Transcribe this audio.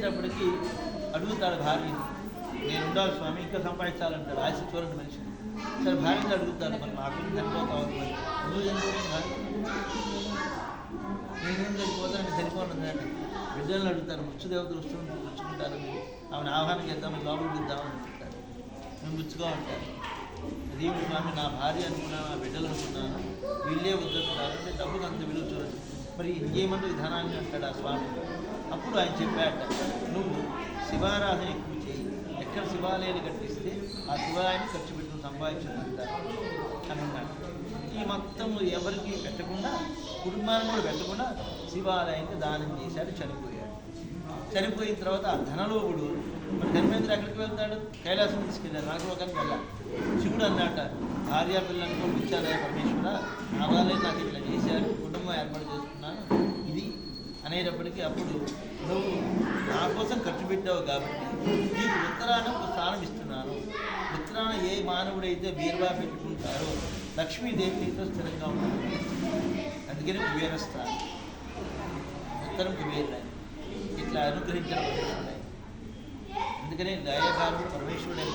వచ్చేటప్పటికి అడుగుతాడు భార్య, నేను ఉండాలి స్వామి, ఇంకా సంపాదించాలంటాడు. ఆశ చూడండి మనిషి. సరే భార్యని అడుగుతాడు, మరి నాకు చనిపోతావు, మరి నువ్వు చనిపోయిన భార్య నేనేం చనిపోతాను, చనిపోను అంటే బిడ్డలను అడుగుతారు, మృత్యుదేవతలు పుచ్చుకుంటారు, ఆమెను ఆహ్వానం చేద్దామని లోపలికి ఇద్దామని అనుకుంటారు. మేము పుచ్చుకో అంటారు. అదేమి స్వామి, నా భార్య అనుకున్నాను, నా బిడ్డలు అనుకున్నాను, వీళ్ళే వద్దంటారు అంటే డబ్బుకు అంత విలువ చూడదు, మరి ఇంకేమంటే విధానాన్ని అంటాడు ఆ స్వామి. అప్పుడు ఆయన చెప్పాట, నువ్వు శివారాధన ఎక్కువ చేయి, ఎక్కడ శివాలయాన్ని కట్టిస్తే ఆ శివాలయాన్ని ఖర్చు పెట్టుకుని సంపాదించుకుంటారు అని అన్నాడు. ఈ మొత్తం ఎవరికి పెట్టకుండా, కుటుంబాన్ని కూడా పెట్టకుండా శివాలయానికి దానం చేశాడు, చనిపోయాడు. చనిపోయిన తర్వాత ఆ ధనలోకుడు మరి ధర్మేంద్ర ఎక్కడికి వెళ్తాడు, కైలాసం తీసుకెళ్ళాడు, నరకలోకానికి వెళ్ళాలి. శివుడు అన్నట, భార్య పిల్లలను కూడా ఇచ్చానే పరమేశ్వర, నా వాళ్ళే నాకు ఇట్లా చేశారు, కుటుంబం ఏర్పాటు చేసుకున్నాను ఇది అనేటప్పటికీ, అప్పుడు నువ్వు నా కోసం ఖర్చు పెట్టావు కాబట్టి నీకు ఉత్తరాన ఒక స్థానం ఇస్తున్నాను. ఉత్తరాన ఏ మానవుడైతే బీరువా పెట్టుకుంటారో లక్ష్మీదేవి నీతో స్థిరంగా ఉంటుంది. అందుకని కుబేరస్థానం, ఉత్తరం కుబేరుడు ఇట్లా అనుగ్రహించడం పరమేశ్వరుడు. అందుకనే దయాకారుడు పరమేశ్వరుడు.